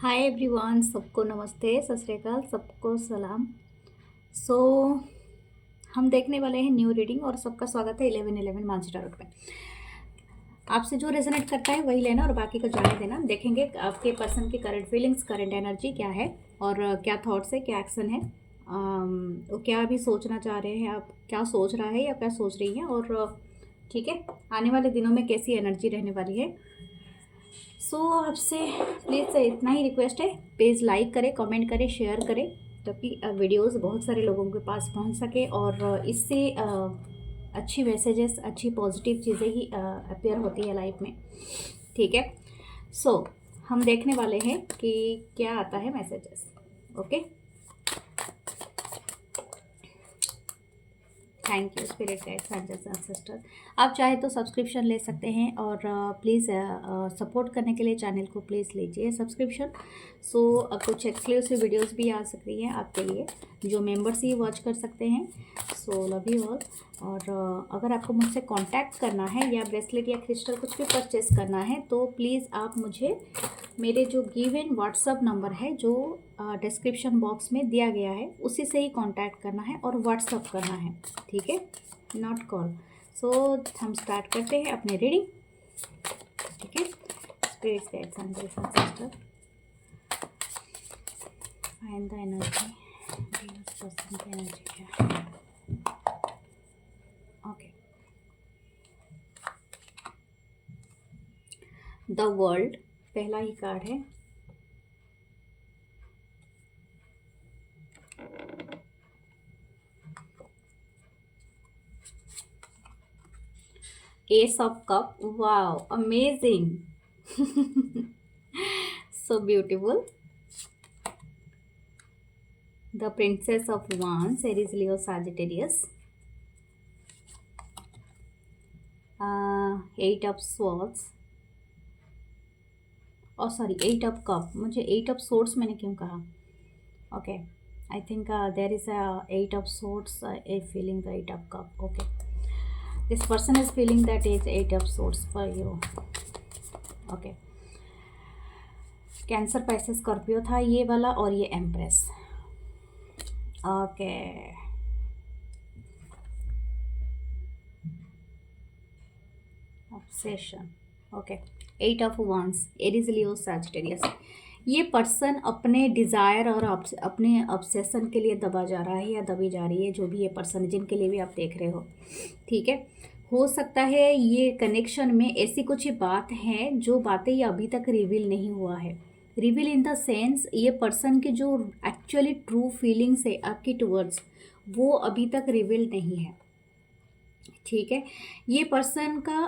Hi everyone, सबको नमस्ते, सत श्री अकाल, सबको सलाम। सो हम देखने वाले हैं न्यू रीडिंग और सबका स्वागत है 1111 मानसी टारोट में। आपसे जो रेजोनेट करता है वही लेना और बाकी को जाने देना। देखेंगे आपके पर्सन की करंट फीलिंग्स, करंट एनर्जी क्या है और क्या थॉट्स है, क्या एक्शन है, वो क्या अभी सोचना चाह रहे हैं, आप क्या सोच रहा है या क्या सोच रही हैं, और ठीक है आने वाले दिनों में कैसी एनर्जी रहने वाली है। सो आपसे प्लीज़ इतना ही रिक्वेस्ट है, प्लीज़ लाइक करें, कमेंट करें, शेयर करें ताकि वीडियोस बहुत सारे लोगों के पास पहुंच सके और इससे अच्छी मैसेजेस, अच्छी पॉजिटिव चीज़ें ही अपेयर होती है लाइफ में। ठीक है, सो हम देखने वाले हैं कि क्या आता है messages. Okay, thank you spirit guides, angels and sister. आप चाहे तो सब्सक्रिप्शन ले सकते हैं और प्लीज़ सपोर्ट करने के लिए चैनल को प्लीज़ लीजिए सब्सक्रिप्शन। सो कुछ एक्सक्लूसिव वीडियोस भी आ सकती हैं आपके लिए, जो मेंबर्स ही वॉच कर सकते हैं। So love you all. और अगर आपको मुझसे कांटेक्ट करना है या ब्रेसलेट या क्रिस्टल कुछ भी परचेस करना है तो प्लीज़ आप मुझे मेरे जो गिवन व्हाट्सअप नंबर है जो डिस्क्रिप्शन बॉक्स में दिया गया है उसी से ही कांटेक्ट करना है और व्हाट्सअप करना है, ठीक है, नॉट कॉल। सो हम स्टार्ट करते हैं अपनी रीडिंग। ठीक है, spirits guides angels and sister, find the energy, person की एनर्जी क्या है। ओके, द वर्ल्ड पहला ही कार्ड है। Ace of Cup, wow, amazing. So beautiful. The Princess of Wands, Aries, Leo, Sagittarius. Eight of Swords, sorry 8 of cup, मुझे 8 of swords मैंने क्यों कहा। Okay, I think there is a 8 of swords, a feeling the 8 of cup. Okay, this person is feeling that is 8 of swords for you. Okay, cancer, Pisces, Scorpio था ये वाला और ये empress. Okay, obsession. Okay, 8 of wands, Aries, Leo, Sagittarius. ये person अपने desire और अपने obsession के लिए दबा जा रहा है या दबी जा रही है, जो भी ये पर्सन जिनके लिए भी आप देख रहे हो। ठीक है, हो सकता है ये कनेक्शन में ऐसी कुछ बात है जो बातें ये अभी तक रिवील नहीं हुआ है। रिवील इन द सेंस ये पर्सन की जो एक्चुअली ट्रू फीलिंग्स है आपकी टूवर्ड्स, वो अभी तक रिवील नहीं है। ठीक है, ये पर्सन का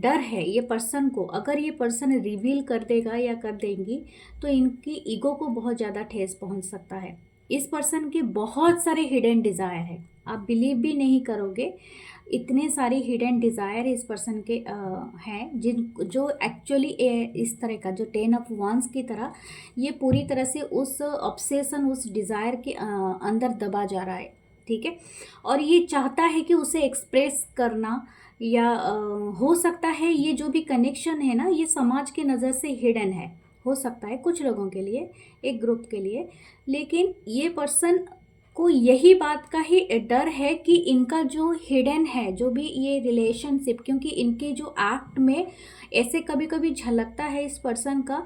डर है, ये पर्सन को अगर ये पर्सन रिवील कर देगा या कर देंगी तो इनकी ईगो को बहुत ज़्यादा ठेस पहुंच सकता है। इस पर्सन के बहुत सारे हिडन डिज़ायर है, आप बिलीव भी नहीं करोगे, इतने सारे हिडन डिज़ायर इस पर्सन के हैं जिन जो एक्चुअली इस तरह का जो 10 ऑफ वांस की तरह ये पूरी तरह से उस ऑब्सेशन, उस डिज़ायर के अंदर दबा जा रहा है। ठीक है, और ये चाहता है कि उसे एक्सप्रेस करना या हो सकता है ये जो भी कनेक्शन है ना ये समाज के नज़र से हिडन है, हो सकता है कुछ लोगों के लिए, एक ग्रुप के लिए, लेकिन ये पर्सन को यही बात का ही डर है कि इनका जो हिडन है जो भी ये रिलेशनशिप, क्योंकि इनके जो एक्ट में ऐसे कभी कभी झलकता है इस पर्सन का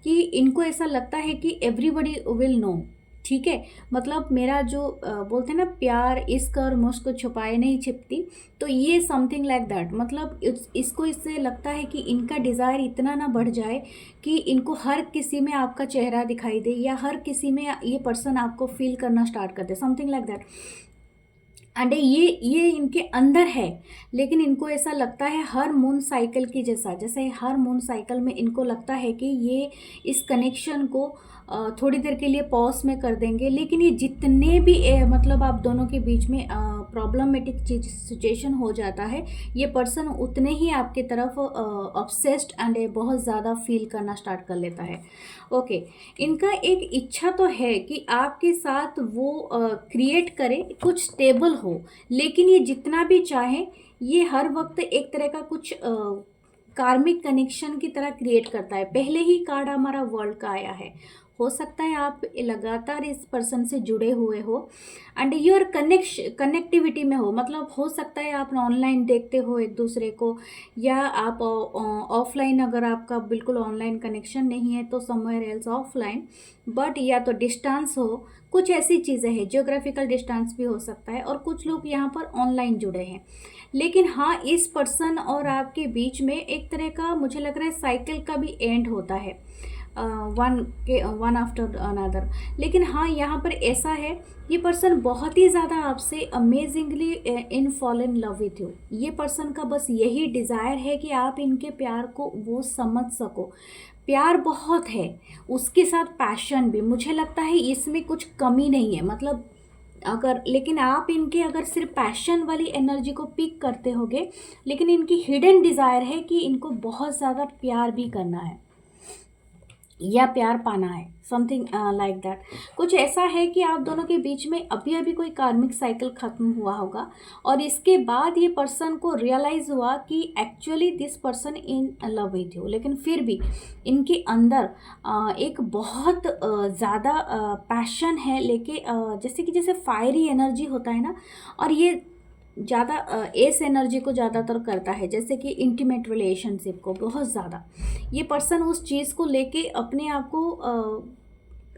कि इनको ऐसा लगता है कि एवरीबडी विल नो। ठीक है, मतलब मेरा जो बोलते हैं ना प्यार, इश्क और मुश्क छुपाए नहीं छिपती, तो ये समथिंग लाइक दैट, मतलब इसको इससे लगता है कि इनका डिज़ायर इतना ना बढ़ जाए कि इनको हर किसी में आपका चेहरा दिखाई दे या हर किसी में ये पर्सन आपको फील करना स्टार्ट कर दे, समथिंग लाइक दैट। एंड ये इनके अंदर है, लेकिन इनको ऐसा लगता है हर मून साइकिल की जैसा, जैसे हर मून साइकिल में इनको लगता है कि ये इस कनेक्शन को थोड़ी देर के लिए पॉज में कर देंगे, लेकिन ये जितने भी मतलब आप दोनों के बीच में प्रॉब्लमेटिक सिचुएशन हो जाता है, ये पर्सन उतने ही आपके तरफ ऑब्सेस्ड एंड बहुत ज़्यादा फील करना स्टार्ट कर लेता है। ओके, इनका एक इच्छा तो है कि आपके साथ वो क्रिएट करे, कुछ स्टेबल हो, लेकिन ये जितना भी चाहें ये हर वक्त एक तरह का कुछ कार्मिक कनेक्शन की तरह क्रिएट करता है। पहले ही कार्ड हमारा वर्ल्ड का आया है। हो सकता है आप लगातार इस पर्सन से जुड़े हुए हो एंड योर कनेक्टिविटी में हो, मतलब हो सकता है आप ऑनलाइन देखते हो एक दूसरे को, या आप ऑफलाइन, अगर आपका बिल्कुल ऑनलाइन कनेक्शन नहीं है तो समवेयर एल्स ऑफलाइन, बट या तो डिस्टेंस हो, कुछ ऐसी चीज़ें हैं, जियोग्राफिकल डिस्टेंस भी हो सकता है, और कुछ लोग यहाँ पर ऑनलाइन जुड़े हैं। लेकिन हाँ, इस पर्सन और आपके बीच में एक तरह का मुझे लग रहा है साइकिल का भी एंड होता है, वन आफ्टर अनदर। लेकिन हाँ, यहाँ पर ऐसा है, ये पर्सन बहुत ही ज़्यादा आपसे amazingly in fall in love with you. ये पर्सन का बस यही डिज़ायर है कि आप इनके प्यार को वो समझ सको। प्यार बहुत है, उसके साथ पैशन भी, मुझे लगता है इसमें कुछ कमी नहीं है। मतलब अगर, लेकिन आप इनके अगर सिर्फ पैशन वाली एनर्जी को पिक करते होगे, लेकिन इनकी हिडन डिज़ायर है कि इनको बहुत ज़्यादा प्यार भी करना है या प्यार पाना है, समथिंग लाइक दैट। कुछ ऐसा है कि आप दोनों के बीच में अभी अभी कोई कार्मिक साइकिल ख़त्म हुआ होगा, और इसके बाद ये पर्सन को रियलाइज़ हुआ कि actually this person in love with you. लेकिन फिर भी इनके अंदर एक बहुत ज़्यादा पैशन है लेके, जैसे फायरी एनर्जी होता है ना, और ये ज़्यादा एस एनर्जी को ज़्यादातर करता है, जैसे कि इंटीमेट रिलेशनशिप को बहुत ज़्यादा। ये पर्सन उस चीज़ को लेके अपने आप को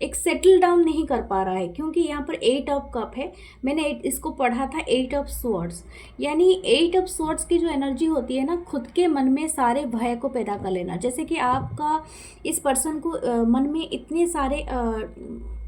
एक सेटल डाउन नहीं कर पा रहा है, क्योंकि यहाँ पर 8 ऑफ कप है। मैंने इसको पढ़ा था 8 ऑफ स्वॉर्ड्स, यानी 8 ऑफ स्वॉर्ड्स की जो एनर्जी होती है ना, खुद के मन में सारे भय को पैदा कर लेना। जैसे कि आपका इस पर्सन को मन में इतने सारे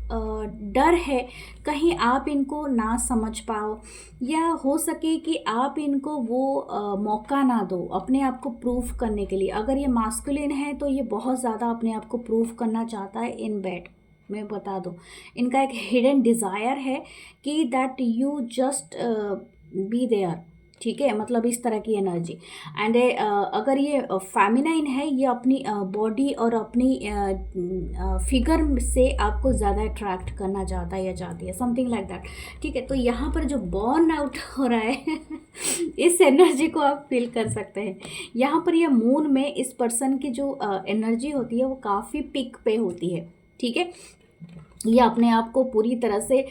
डर है, कहीं आप इनको ना समझ पाओ, या हो सके कि आप इनको वो मौका ना दो अपने आप को प्रूफ करने के लिए। अगर ये मास्कुलिन है तो ये बहुत ज़्यादा अपने आप को प्रूफ करना चाहता है इन बेड। मैं बता दूं, इनका एक हिडन डिज़ायर है कि that you just be there, ठीक है, मतलब इस तरह की एनर्जी। एंड अगर ये फेमिनाइन है, ये अपनी बॉडी और अपनी फिगर से आपको ज़्यादा अट्रैक्ट करना चाहता है या चाहती है, समथिंग लाइक दैट, ठीक है। तो यहाँ पर जो बर्न आउट हो रहा है इस एनर्जी को आप फील कर सकते हैं। यहाँ पर ये मून में इस पर्सन की जो एनर्जी होती है वो काफ़ी पिक पे होती है, ठीक है। ये अपने आप को पूरी तरह से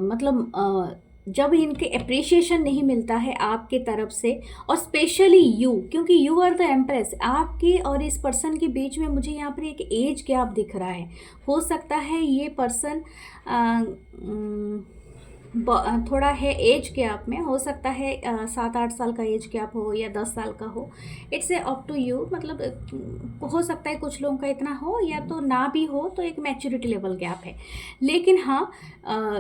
मतलब जब इनके अप्रिशिएशन नहीं मिलता है आपके तरफ से, और स्पेशली यू, क्योंकि यू आर द एम्प्रेस, आपके और इस पर्सन के बीच में मुझे यहाँ पर एक एज गैप दिख रहा है। हो सकता है ये पर्सन थोड़ा है एज गैप में, हो सकता है 7-8 साल का एज गैप हो या 10 साल का हो, it's a up to you. मतलब हो सकता है कुछ लोगों का इतना हो या तो ना भी हो, तो एक मैच्योरिटी लेवल गैप है। लेकिन हाँ,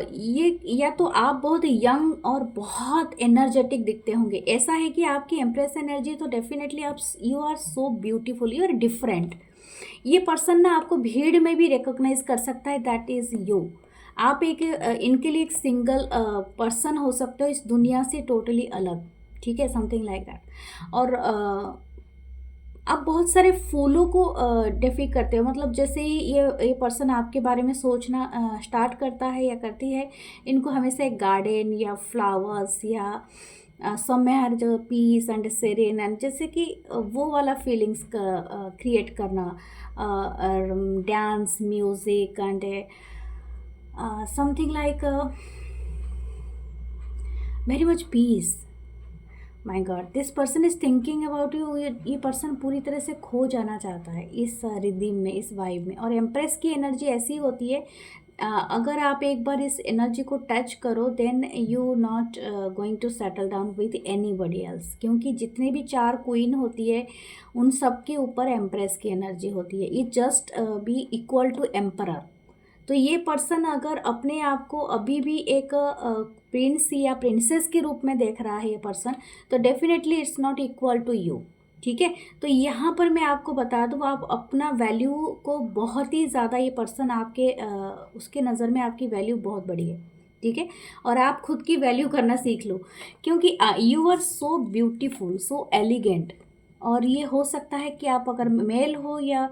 ये या तो आप बहुत यंग और बहुत एनर्जेटिक दिखते होंगे, ऐसा है कि आपकी एम्प्रेस एनर्जी, तो डेफिनेटली आप, you are so beautiful, you are different. ये पर्सन ना आपको भीड़ में भी रिकॉग्नाइज कर सकता है, दैट इज़ यू। आप एक इनके लिए एक सिंगल पर्सन हो सकते हो इस दुनिया से टोटली अलग, ठीक है, समथिंग लाइक दैट। और आप बहुत सारे फूलों को डिफिक करते हो, मतलब जैसे ही ये पर्सन आपके बारे में सोचना स्टार्ट करता है या करती है, इनको हमेशा एक गार्डन या फ्लावर्स या समवेयर जो पीस एंड सेरेन एंड जैसे कि वो वाला फीलिंग्स का क्रिएट करना, dance, music and something like very much peace. My god, this person is thinking about you. ये पर्सन पूरी तरह से खो जाना चाहता है इस रिदम में, इस वाइब में। और एम्प्रेस की एनर्जी ऐसी होती है, अगर आप एक बार इस एनर्जी को टच करो, then you not going to settle down with anybody else, क्योंकि जितने भी 4 क्वीन होती है उन सब के ऊपर एम्प्रेस की एनर्जी होती है। It just be equal to emperor. तो ये पर्सन अगर अपने आप को अभी भी एक प्रिंस या प्रिंसेस के रूप में देख रहा है ये पर्सन, तो definitely it's not equal to you, ठीक है। तो यहाँ पर मैं आपको बता दूँ, आप अपना वैल्यू को बहुत ही ज़्यादा, ये पर्सन आपके उसके नज़र में आपकी वैल्यू बहुत बड़ी है, ठीक है। और आप खुद की वैल्यू करना सीख लो, क्योंकि you are so beautiful, so elegant. और ये हो सकता है कि आप अगर मेल हो या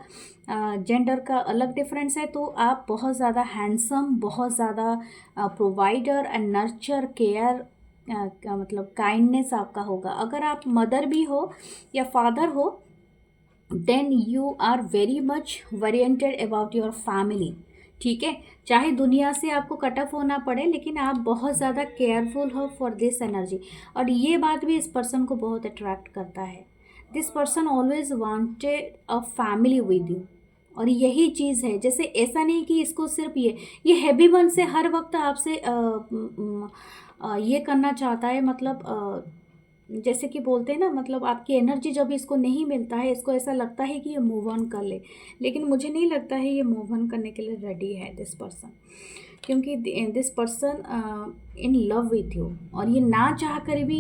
जेंडर का अलग डिफरेंस है, तो आप बहुत ज़्यादा हैंडसम, बहुत ज़्यादा प्रोवाइडर एंड नर्चर, केयर मतलब काइंडनेस आपका होगा। अगर आप मदर भी हो या फादर हो, then you are very much oriented about your family, ठीक है। चाहे दुनिया से आपको कट ऑफ होना पड़े, लेकिन आप बहुत ज़्यादा केयरफुल हो फॉर दिस एनर्जी। और ये बात भी इस पर्सन को बहुत अट्रैक्ट करता है। This person always wanted a family with you. और यही चीज़ है, जैसे ऐसा नहीं कि इसको सिर्फ ये हैवी वन से हर वक्त आपसे ये करना चाहता है, मतलब जैसे कि बोलते हैं ना, मतलब आपकी एनर्जी जब इसको नहीं मिलता है, इसको ऐसा लगता है कि ये मूव ऑन कर ले, लेकिन मुझे नहीं लगता है ये मूव ऑन करने के लिए रेडी है दिस पर्सन, क्योंकि this person in love with you. और ये ना चाह कर भी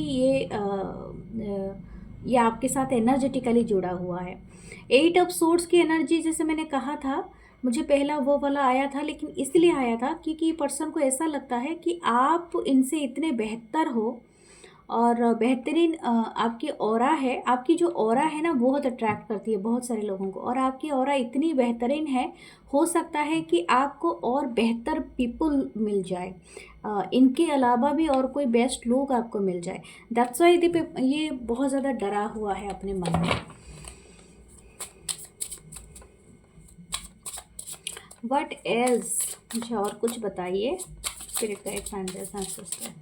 ये आपके साथ एनर्जेटिकली जुड़ा हुआ है। 8 ऑफ सोर्ड्स की एनर्जी, जैसे मैंने कहा था, मुझे पहला वो वाला आया था, लेकिन इसलिए आया था क्योंकि पर्सन को ऐसा लगता है कि आप इनसे इतने बेहतर हो, और बेहतरीन आपकी ऑरा है। आपकी जो ऑरा है ना, बहुत अट्रैक्ट करती है बहुत सारे लोगों को, और आपकी ऑरा इतनी बेहतरीन है, हो सकता है कि आपको और बेहतर पीपल मिल जाए, इनके अलावा भी और कोई बेस्ट लोग आपको मिल जाए। दैट्स वाई ये बहुत ज़्यादा डरा हुआ है अपने मन में। व्हाट एल्स, मुझे और कुछ बताइए स्पिरिट का एक सिस्टर।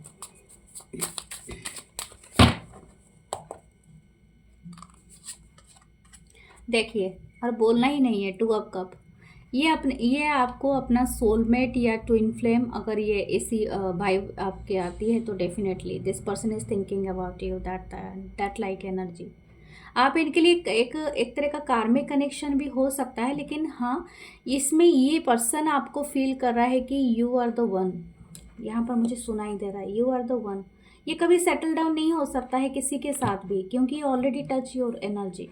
देखिए, और बोलना ही नहीं है, 2 ऑफ कप। ये आपको अपना सोलमेट या ट्विन फ्लेम, अगर ये इसी वाइब आपके आती है, तो definitely this person is thinking about you, that like energy. आप इनके लिए एक तरह का कार्मिक कनेक्शन भी हो सकता है, लेकिन हाँ, इसमें ये पर्सन आपको फील कर रहा है कि यू आर द वन। यहाँ पर मुझे सुनाई दे रहा है, यू आर द वन। ये कभी सेटल डाउन नहीं हो सकता है किसी के साथ भी, क्योंकि ये ऑलरेडी टच योर एनर्जी।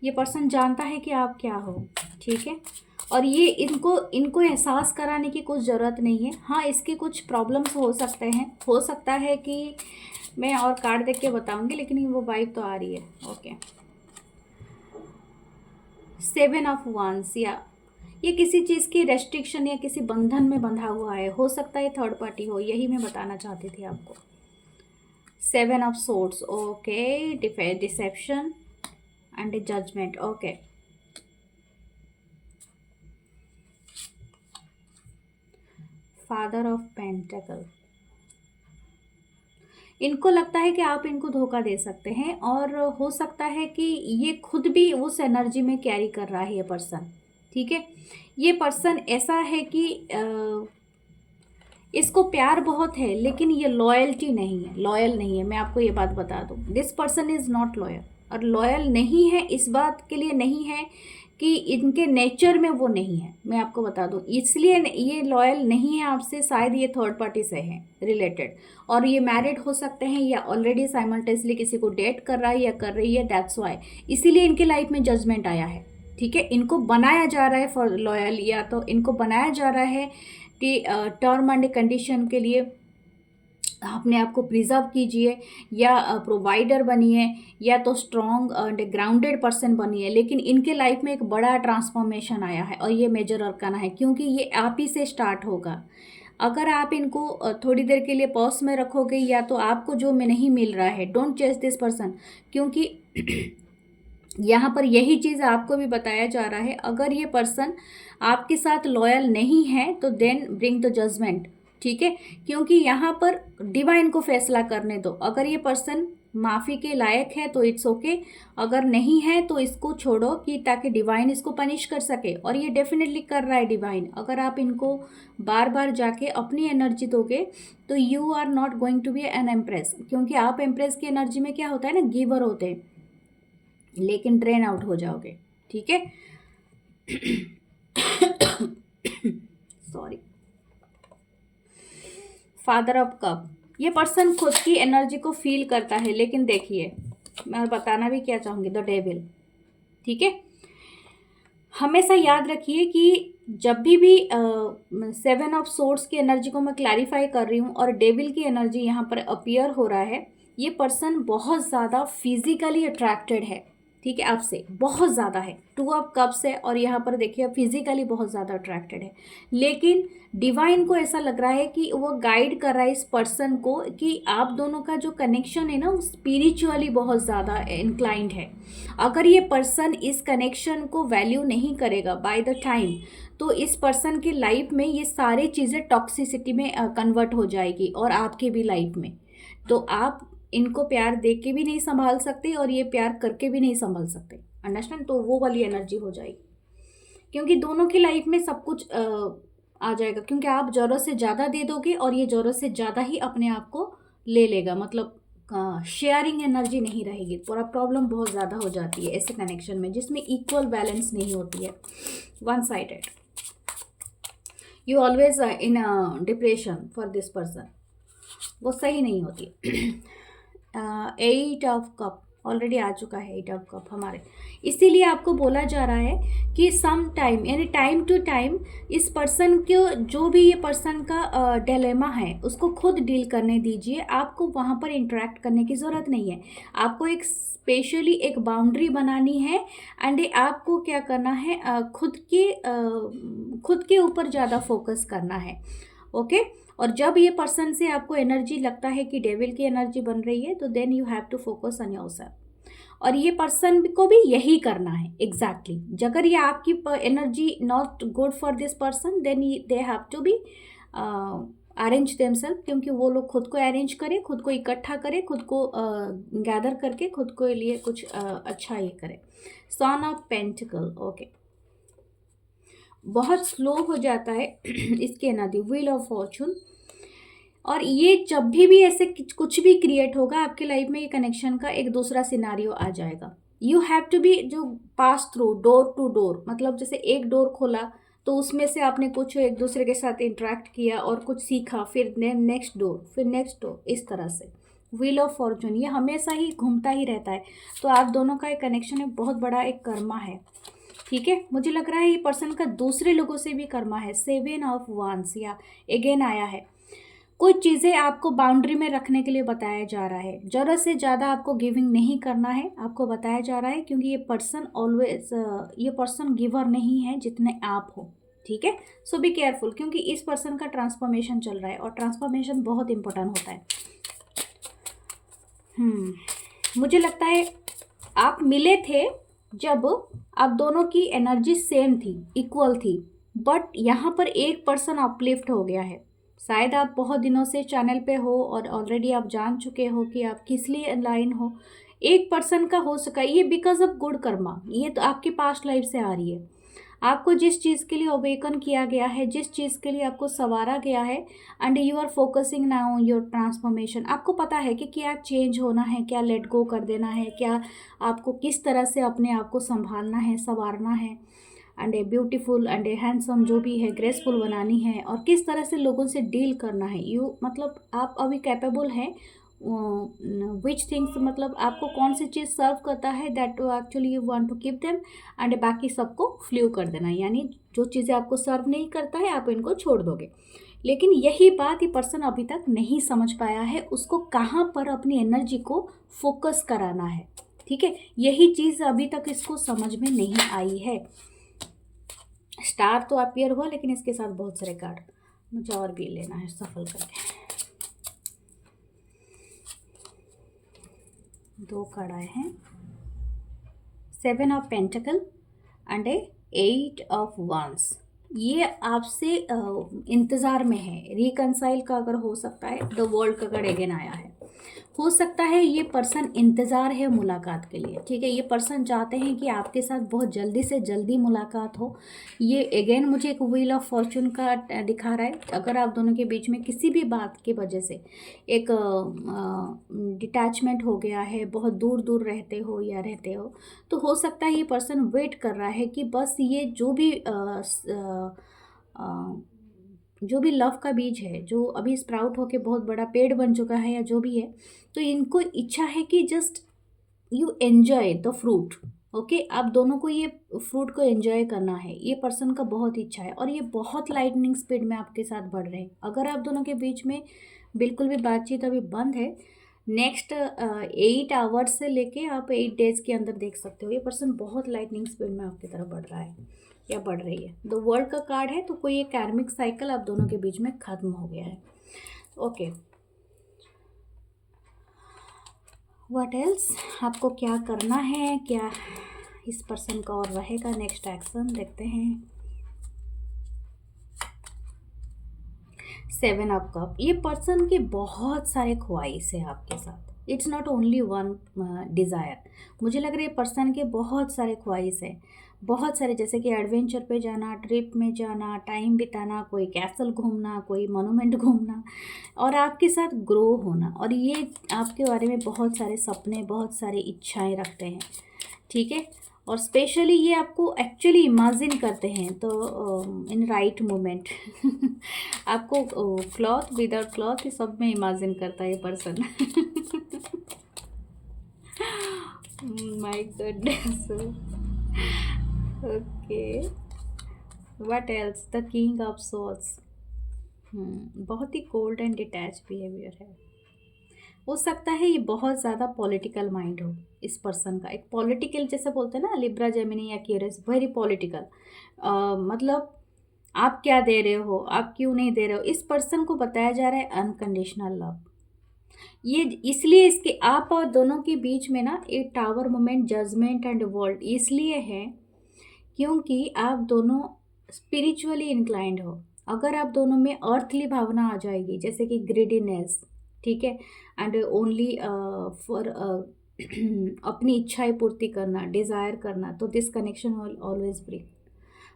ये पर्सन जानता है कि आप क्या हो, ठीक है। और ये इनको एहसास कराने की कुछ ज़रूरत नहीं है। हाँ, इसके कुछ प्रॉब्लम्स हो सकते हैं, हो सकता है कि मैं और कार्ड देख के बताऊंगी, लेकिन वो वाइब तो आ रही है। ओके, 7 ऑफ वांस, या ये किसी चीज़ की रेस्ट्रिक्शन या किसी बंधन में बंधा हुआ है, हो सकता है थर्ड पार्टी हो, यही मैं बताना चाहती थी आपको। 7 of swords, okay, deception and judgment, okay. Father of pentacle, इनको लगता है कि आप इनको धोखा दे सकते हैं, और हो सकता है कि ये खुद भी उस एनर्जी में कैरी कर रहा है ये पर्सन, ठीक है। ये पर्सन ऐसा है कि इसको प्यार बहुत है, लेकिन ये लॉयल्टी नहीं है, लॉयल नहीं है। मैं आपको ये बात बता दूं, this person is not loyal. और लॉयल नहीं है इस बात के लिए नहीं है कि इनके नेचर में वो नहीं है, मैं आपको बता दूं, इसलिए ये लॉयल नहीं है आपसे। शायद ये थर्ड पार्टी से है रिलेटेड, और ये मैरिड हो सकते हैं, या ऑलरेडी साइमल्टेनियसली किसी को डेट कर रहा है या कर रही है, दैट्स वाई इसीलिए इनके लाइफ में जजमेंट आया है, ठीक है। इनको बनाया जा रहा है फॉर लॉयल, या तो इनको बनाया जा रहा है कि टर्म एंड कंडीशन के लिए अपने आप को प्रिजर्व कीजिए, या प्रोवाइडर बनिए, या तो स्ट्रॉन्ग एंड ग्राउंडेड पर्सन बनिए। लेकिन इनके लाइफ में एक बड़ा ट्रांसफॉर्मेशन आया है, और ये मेजर अरकाना है, क्योंकि ये आप ही से स्टार्ट होगा। अगर आप इनको थोड़ी देर के लिए पॉज में रखोगे, या तो आपको जो में नहीं मिल रहा है, डोंट चेस दिस पर्सन, क्योंकि यहाँ पर यही चीज़ आपको भी बताया जा रहा है। अगर ये पर्सन आपके साथ लॉयल नहीं है, तो देन ब्रिंग द जजमेंट, ठीक है, क्योंकि यहाँ पर डिवाइन को फैसला करने दो। अगर ये पर्सन माफ़ी के लायक है तो इट्स ओके, अगर नहीं है तो इसको छोड़ो, कि ताकि डिवाइन इसको पनिश कर सके, और ये डेफिनेटली कर रहा है डिवाइन। अगर आप इनको बार बार जाके अपनी एनर्जी दोगे, तो you are not going to be an empress, क्योंकि आप एम्प्रेस की एनर्जी में क्या होता है ना, गिवर होते हैं, लेकिन ड्रेन आउट हो जाओगे, ठीक है। सॉरी। फादर ऑफ कप, ये पर्सन खुद की एनर्जी को फील करता है, लेकिन देखिए मैं बताना भी क्या चाहूँगी, द डेविल, ठीक है। हमेशा याद रखिए कि जब भी 7 ऑफ सोर्ड्स की एनर्जी को मैं क्लैरिफाई कर रही हूँ, और डेविल की एनर्जी यहाँ पर अपीयर हो रहा है, ये पर्सन बहुत ज़्यादा फिजिकली अट्रैक्टेड है, ठीक है, आपसे बहुत ज़्यादा है, 2 ऑफ कप्स है, और यहाँ पर देखिए फिजिकली बहुत ज़्यादा अट्रैक्टेड है, लेकिन डिवाइन को ऐसा लग रहा है कि वो गाइड कर रहा है इस पर्सन को कि आप दोनों का जो कनेक्शन है ना वो स्पिरिचुअली बहुत ज़्यादा इंक्लाइंड है। अगर ये पर्सन इस कनेक्शन को वैल्यू नहीं करेगा बाय द टाइम, तो इस पर्सन की लाइफ में ये सारी चीज़ें टॉक्सिसिटी में कन्वर्ट हो जाएगी, और आपके भी लाइफ में। तो आप इनको प्यार दे के भी नहीं संभाल सकते और ये प्यार करके भी नहीं संभाल सकते, अंडरस्टैंड। तो वो वाली एनर्जी हो जाएगी, क्योंकि दोनों की लाइफ में सब कुछ आ जाएगा, क्योंकि आप ज़रूरत से ज़्यादा दे दोगे और ये ज़रूरत से ज़्यादा ही अपने आप को ले लेगा, मतलब शेयरिंग एनर्जी नहीं रहेगी। पूरा प्रॉब्लम बहुत ज़्यादा हो जाती है ऐसे कनेक्शन में जिसमें इक्वल बैलेंस नहीं होती है, one sided. You always in depression for this person, वो सही नहीं होती। 8 ऑफ कप ऑलरेडी आ चुका है, 8 ऑफ कप हमारे, इसीलिए आपको बोला जा रहा है कि सम टाइम यानी टाइम टू टाइम इस पर्सन को, जो भी ये पर्सन का डिलेमा है उसको खुद डील करने दीजिए। आपको वहाँ पर इंटरेक्ट करने की ज़रूरत नहीं है, आपको एक स्पेशली एक बाउंड्री बनानी है, एंड आपको क्या करना है, खुद के ऊपर ज़्यादा फोकस करना है, ओके। और जब ये पर्सन से आपको एनर्जी लगता है कि डेविल की एनर्जी बन रही है, तो then you have to focus on yourself, और ये पर्सन को भी यही करना है एग्जैक्टली। अगर ये आपकी energy not good for this person, then they have to be arrange themselves, क्योंकि वो लोग खुद को अरेंज करें, खुद को इकट्ठा करें, खुद को गैदर करके खुद को लिए कुछ अच्छा ये करें। सन ऑफ पेंटिकल, ओके, बहुत स्लो हो जाता है इसके एनर्जी, व्हील ऑफ फॉर्चून। और ये जब भी ऐसे कुछ भी क्रिएट होगा आपके लाइफ में, ये कनेक्शन का एक दूसरा सिनारियो आ जाएगा। यू हैव टू बी जो pass through door to door, मतलब जैसे एक डोर खोला तो उसमें से आपने कुछ एक दूसरे के साथ इंटरेक्ट किया और कुछ सीखा, फिर नेक्स्ट डोर, फिर नेक्स्ट डोर, इस तरह से व्हील ऑफ फॉर्चून ये हमेशा ही घूमता ही रहता है। तो आप दोनों का एक कनेक्शन है, बहुत बड़ा एक कर्मा है, ठीक है। मुझे लग रहा है ये पर्सन का दूसरे लोगों से भी कर्मा है। 7 ऑफ वांस या अगेन आया है, कुछ चीज़ें आपको बाउंड्री में रखने के लिए बताया जा रहा है, ज़रूरत से ज़्यादा आपको गिविंग नहीं करना है, आपको बताया जा रहा है, क्योंकि ये पर्सन ऑलवेज ये पर्सन गिवर नहीं है जितने आप हो, ठीक है। सो बी केयरफुल, क्योंकि इस पर्सन का ट्रांसफॉर्मेशन चल रहा है, और ट्रांसफॉर्मेशन बहुत इंपॉर्टेंट होता है। मुझे लगता है आप मिले थे जब आप दोनों की एनर्जी सेम थी, इक्वल थी, बट यहाँ पर एक पर्सन अपलिफ्ट हो गया है। शायद आप बहुत दिनों से चैनल पे हो और ऑलरेडी आप जान चुके हो कि आप किस लिए लाइन हो। एक पर्सन का हो सका, ये बिकॉज ऑफ गुड कर्मा, ये तो आपकी पास्ट लाइफ से आ रही है। आपको जिस चीज़ के लिए अवेकन किया गया है, जिस चीज़ के लिए आपको संवारा गया है, and you are focusing now your transformation. आपको पता है कि क्या चेंज होना है, क्या लेट गो कर देना है, क्या आपको किस तरह से अपने आप को संभालना है, संवारना है, and a beautiful and A handsome जो भी है ग्रेसफुल बनानी है, और किस तरह से लोगों से डील करना है। यू मतलब आप अभी कैपेबल हैं विच थिंग्स, मतलब आपको कौन सी चीज़ सर्व करता है, that actually you want to keep them, and बाकी सबको फ्लू कर देना, यानी जो चीज़ें आपको सर्व नहीं करता है आप इनको छोड़ दोगे। लेकिन यही बात ये पर्सन अभी तक नहीं समझ पाया है, उसको कहाँ पर अपनी एनर्जी को फोकस कराना है, ठीक है। यही चीज़ अभी तक इसको समझ में नहीं आई है। स्टार तो अपीयर हुआ, लेकिन इसके साथ बहुत सारे कार्ड मुझे और भी लेना है सफल करके। 2 कार्ड आए हैं, 7 ऑफ पेंटिकल एंड 8 ऑफ वांस। ये आपसे इंतज़ार में है, रिकनसाइल का अगर हो सकता है। द वर्ल्ड का कार्ड अगेन आया है, हो सकता है ये पर्सन इंतज़ार है मुलाकात के लिए, ठीक है। ये पर्सन चाहते हैं कि आपके साथ बहुत जल्दी से जल्दी मुलाकात हो। ये अगेन मुझे एक व्हील ऑफ फॉर्चून का दिखा रहा है। अगर आप दोनों के बीच में किसी भी बात की वजह से एक डिटैचमेंट हो गया है, बहुत दूर दूर रहते हो या रहते हो, तो हो सकता है ये पर्सन वेट कर रहा है कि बस ये जो भी लव का बीज है, जो अभी स्प्राउट होके बहुत बड़ा पेड़ बन चुका है या जो भी है, तो इनको इच्छा है कि just you enjoy the fruit, okay. आप दोनों को ये फ्रूट को एंजॉय करना है, ये पर्सन का बहुत इच्छा है, और ये बहुत लाइटनिंग स्पीड में आपके साथ बढ़ रहे हैं। अगर आप दोनों के बीच में बिल्कुल भी बातचीत अभी बंद है, नेक्स्ट 8 आवर्स से लेके आप 8 डेज के अंदर देख सकते हो ये पर्सन बहुत लाइटनिंग स्पीड में आपकी तरफ बढ़ रहा है या बढ़ रही है। द वर्ल्ड का कार्ड है, तो कोई एक कार्मिक साइकिल आप दोनों के बीच में खत्म हो गया है। ओके, व्हाट एल्स, आपको क्या करना है, क्या इस पर्सन का और रहेगा नेक्स्ट एक्शन, देखते हैं। 7 ऑफ कप, ये पर्सन की बहुत सारे ख्वाहिश है आपके साथ। It's not only one desire, मुझे लग रहा है पर्सन के बहुत सारे ख्वाहिश है, बहुत सारे, जैसे कि एडवेंचर पे जाना, ट्रिप में जाना, टाइम बिताना, कोई कैसल घूमना, कोई मोनूमेंट घूमना, और आपके साथ ग्रो होना। और ये आपके बारे में बहुत सारे सपने, बहुत सारी इच्छाएं रखते हैं, ठीक है। और स्पेशली ये आपको एक्चुअली इमेजिन करते हैं, तो इन राइट मोमेंट आपको क्लॉथ विदाउट क्लॉथ ये सब में इमेजिन करता है ये person. My goodness. Okay, what else, the king of souls. बहुत ही कोल्ड एंड डिटैच बिहेवियर है। हो सकता है ये बहुत ज़्यादा पॉलिटिकल माइंड हो इस पर्सन का, एक पॉलिटिकल, जैसे बोलते हैं ना लिब्रा, जेमिनी या क्यूरियस, वेरी पॉलिटिकल। मतलब आप क्या दे रहे हो, आप क्यों नहीं दे रहे हो, इस पर्सन को बताया जा रहा है अनकंडीशनल लव। ये इसलिए इसके आप और दोनों के बीच में ना एक tower moment, judgment and world इसलिए है क्योंकि आप दोनों स्पिरिचुअली इंक्लाइंड हो। अगर आप दोनों में अर्थली भावना आ जाएगी, जैसे कि ग्रीडीनेस, ठीक है, एंड ओनली फॉर अपनी इच्छाएं पूर्ति करना, डिज़ायर करना, तो this connection will always break.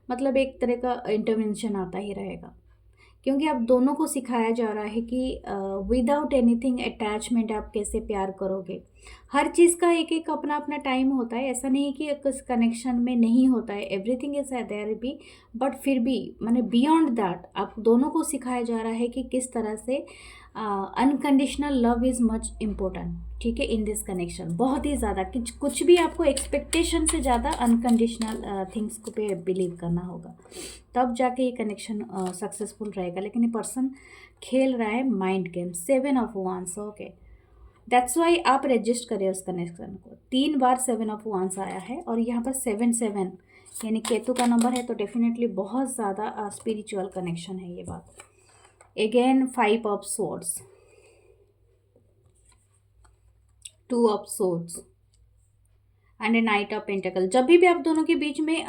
मतलब एक तरह का इंटरवेंशन आता ही रहेगा, क्योंकि आप दोनों को सिखाया जा रहा है कि विदाउट एनीथिंग अटैचमेंट आप कैसे प्यार करोगे। हर चीज़ का एक एक अपना अपना टाइम होता है, ऐसा नहीं कि किस कनेक्शन में नहीं होता है, एवरीथिंग इज देयर भी, बट फिर भी मैंने बियॉन्ड दैट आप दोनों को सिखाया जा रहा है कि किस तरह से unconditional love is much important, ठीक है, इन दिस कनेक्शन। बहुत ही ज़्यादा कुछ भी आपको एक्सपेक्टेशन से ज़्यादा अनकंडीशनल थिंग्स को पे बिलीव करना होगा, तब जाके ये कनेक्शन सक्सेसफुल रहेगा। लेकिन ये पर्सन खेल रहा है माइंड गेम। 7 ऑफ वांस, ओके, दैट्स वाई आप रजिस्ट करें उस कनेक्शन को। 3 बार 7 ऑफ वांस आया है, और यहाँ पर 7 यानी केतु का नंबर है, तो डेफिनेटली बहुत ज़्यादा स्पिरिचुअल कनेक्शन है ये बात। Again 5 of swords, 2 of swords and A night of pentacle. जब भी आप दोनों के बीच में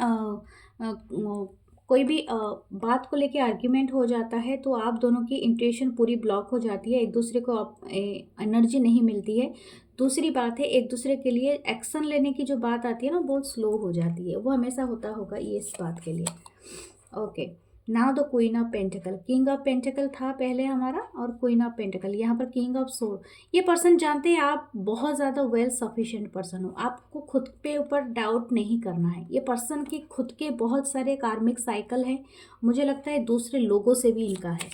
कोई भी बात को लेके आर्ग्यूमेंट हो जाता है, तो आप दोनों की इंट्यूशन पूरी ब्लॉक हो जाती है, एक दूसरे को एनर्जी नहीं मिलती है। दूसरी बात है, एक दूसरे के लिए एक्शन लेने की जो बात आती है ना, बहुत स्लो हो जाती है। वो हमेशा होता होगा ये इस बात के लिए। Okay, now the queen of pentacle, king of pentacle था पहले हमारा, और क्वीन ऑफ पेंटिकल, यहाँ पर किंग ऑफ सोर्ड। ये पर्सन जानते हैं आप बहुत ज़्यादा वेल सफिशिएंट पर्सन हो, आपको खुद पे ऊपर डाउट नहीं करना है। ये पर्सन के खुद के बहुत सारे कार्मिक साइकिल हैं, मुझे लगता है दूसरे लोगों से भी इनका है,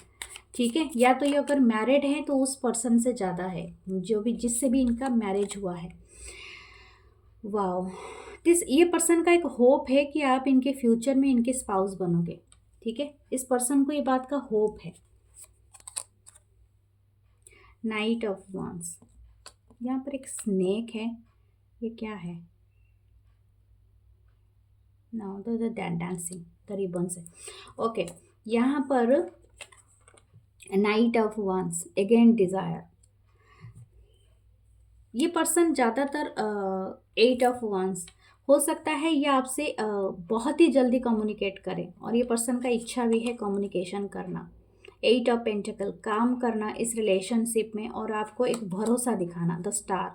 ठीक है। या तो ये अगर मैरिड है तो उस पर्सन से ज़्यादा है, जो भी जिससे भी इनका मैरिज हुआ है। वाओ, ये पर्सन का एक होप है कि आप इनके फ्यूचर में इनके स्पाउस बनोगे, ठीक है। इस पर्सन को ये बात का होप है। नाइट ऑफ वांस, यहाँ पर एक स्नेक है, ये क्या है, now the dancing the ribbons है। ओके, यहाँ पर नाइट ऑफ वांस, अगेन डिज़ायर। ये पर्सन ज़्यादातर 8 ऑफ वांस, हो सकता है ये आपसे बहुत ही जल्दी कम्युनिकेट करे, और ये पर्सन का इच्छा भी है कम्युनिकेशन करना। 8 ऑफ पेंटिकल, काम करना इस रिलेशनशिप में, और आपको एक भरोसा दिखाना, the star.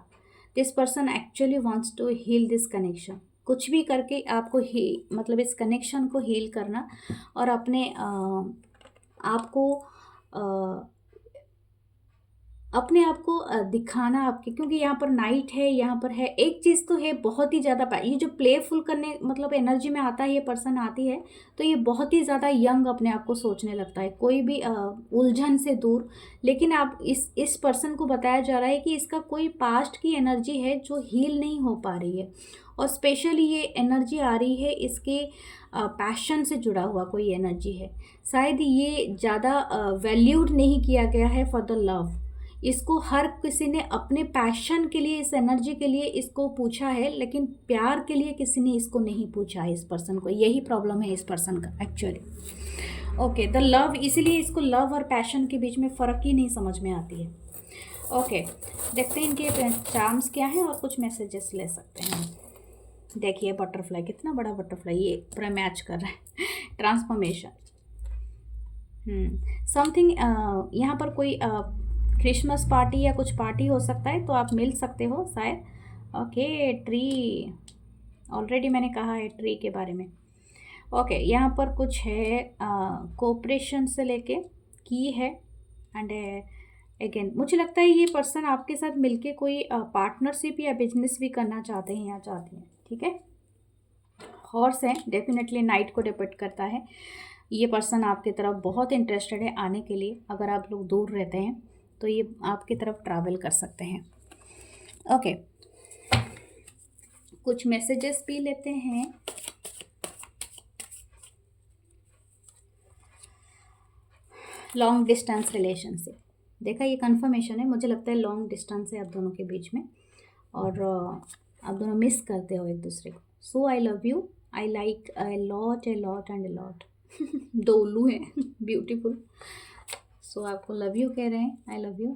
This person actually wants to heal this connection, कुछ भी करके आपको मतलब इस कनेक्शन को हील करना, और अपने आपको अपने आप को दिखाना आपके, क्योंकि यहाँ पर नाइट है, यहाँ पर है, एक चीज़ तो है बहुत ही ज़्यादा ये जो प्लेफुल करने मतलब एनर्जी में आता है, ये पर्सन आती है, तो ये बहुत ही ज़्यादा यंग अपने आप को सोचने लगता है, कोई भी उलझन से दूर। लेकिन आप इस पर्सन को बताया जा रहा है कि इसका कोई पास्ट की एनर्जी है जो हील नहीं हो पा रही है, और स्पेशली ये एनर्जी आ रही है इसके पैशन से जुड़ा हुआ कोई एनर्जी है। शायद ये ज़्यादा वैल्यूड नहीं किया गया है फॉर द लव, इसको हर किसी ने अपने पैशन के लिए, इस एनर्जी के लिए इसको पूछा है, लेकिन प्यार के लिए किसी ने इसको नहीं पूछा है इस पर्सन को। यही प्रॉब्लम है इस पर्सन का एक्चुअली। ओके, द लव, इसीलिए इसको लव और पैशन के बीच में फ़र्क ही नहीं समझ में आती है। ओके, देखते हैं इनके चार्म्स क्या हैं और कुछ मैसेजेस ले सकते हैं। देखिए बटरफ्लाई, कितना बड़ा बटरफ्लाई, ये पूरा मैच कर रहा है। ट्रांसफॉर्मेशन, समथिंग, यहाँ पर कोई क्रिसमस पार्टी या कुछ पार्टी हो सकता है, तो आप मिल सकते हो शायद। ओके, ट्री, ऑलरेडी मैंने कहा है ट्री के बारे में। ओके, यहाँ पर कुछ है कोऑपरेशन से लेके की है। एंड अगेन मुझे लगता है ये पर्सन आपके साथ मिलके कोई पार्टनरशिप या बिजनेस भी करना चाहते हैं या चाहती हैं, ठीक है। हॉर्स है, डेफिनेटली नाइट को डिपेंड करता है। ये पर्सन आपकी तरफ बहुत इंटरेस्टेड है आने के लिए। अगर आप लोग दूर रहते हैं तो ये आपकी तरफ ट्रैवल कर सकते हैं। ओके, कुछ मैसेजेस भी लेते हैं। लॉन्ग डिस्टेंस रिलेशनशिप, देखा ये कंफर्मेशन है। मुझे लगता है लॉन्ग डिस्टेंस है आप दोनों के बीच में, और आप दोनों मिस करते हो एक दूसरे को। So I love you, I like a lot and a lot. दो उल्लू हैं, ब्यूटीफुल। सो आपको लव यू कह रहे हैं, आई love you.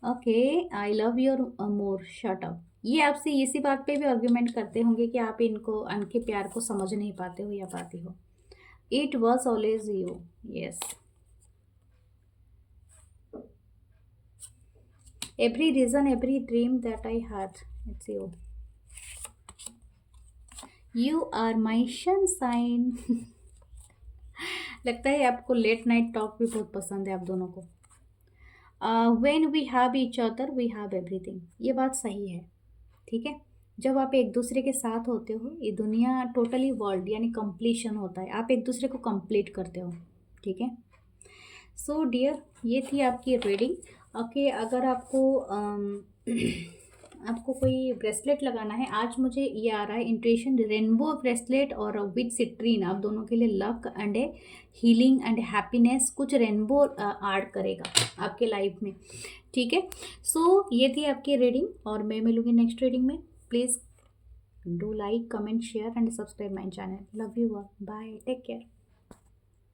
Okay, I love your more, shut up. ये आपसे इसी बात पे भी आर्ग्यूमेंट करते होंगे कि आप इनके प्यार को समझ नहीं पाते हो या पाती हो। It was always you, yes. Every reason, every dream that I had, it's you. You are my sunshine. लगता है आपको लेट नाइट टॉक भी बहुत पसंद है आप दोनों को। When we have each other we have everything, ये बात सही है, ठीक है। जब आप एक दूसरे के साथ होते हो, ये दुनिया टोटली वर्ल्ड यानी कंप्लीशन होता है, आप एक दूसरे को कंप्लीट करते हो, ठीक है। सो डियर, ये थी आपकी रीडिंग। ओके, अगर आपको कोई ब्रेसलेट लगाना है, आज मुझे ये आ रहा है इंट्यूशन रेनबो ब्रेसलेट और विद सिट्रीन, आप दोनों के लिए luck and A healing and happiness, कुछ रेनबो ऐड करेगा आपके लाइफ में, ठीक है। सो ये थी आपकी रीडिंग, और मैं मिलूँगी नेक्स्ट रीडिंग में। Please do like, comment, share and subscribe my channel. Love you all, bye, take care.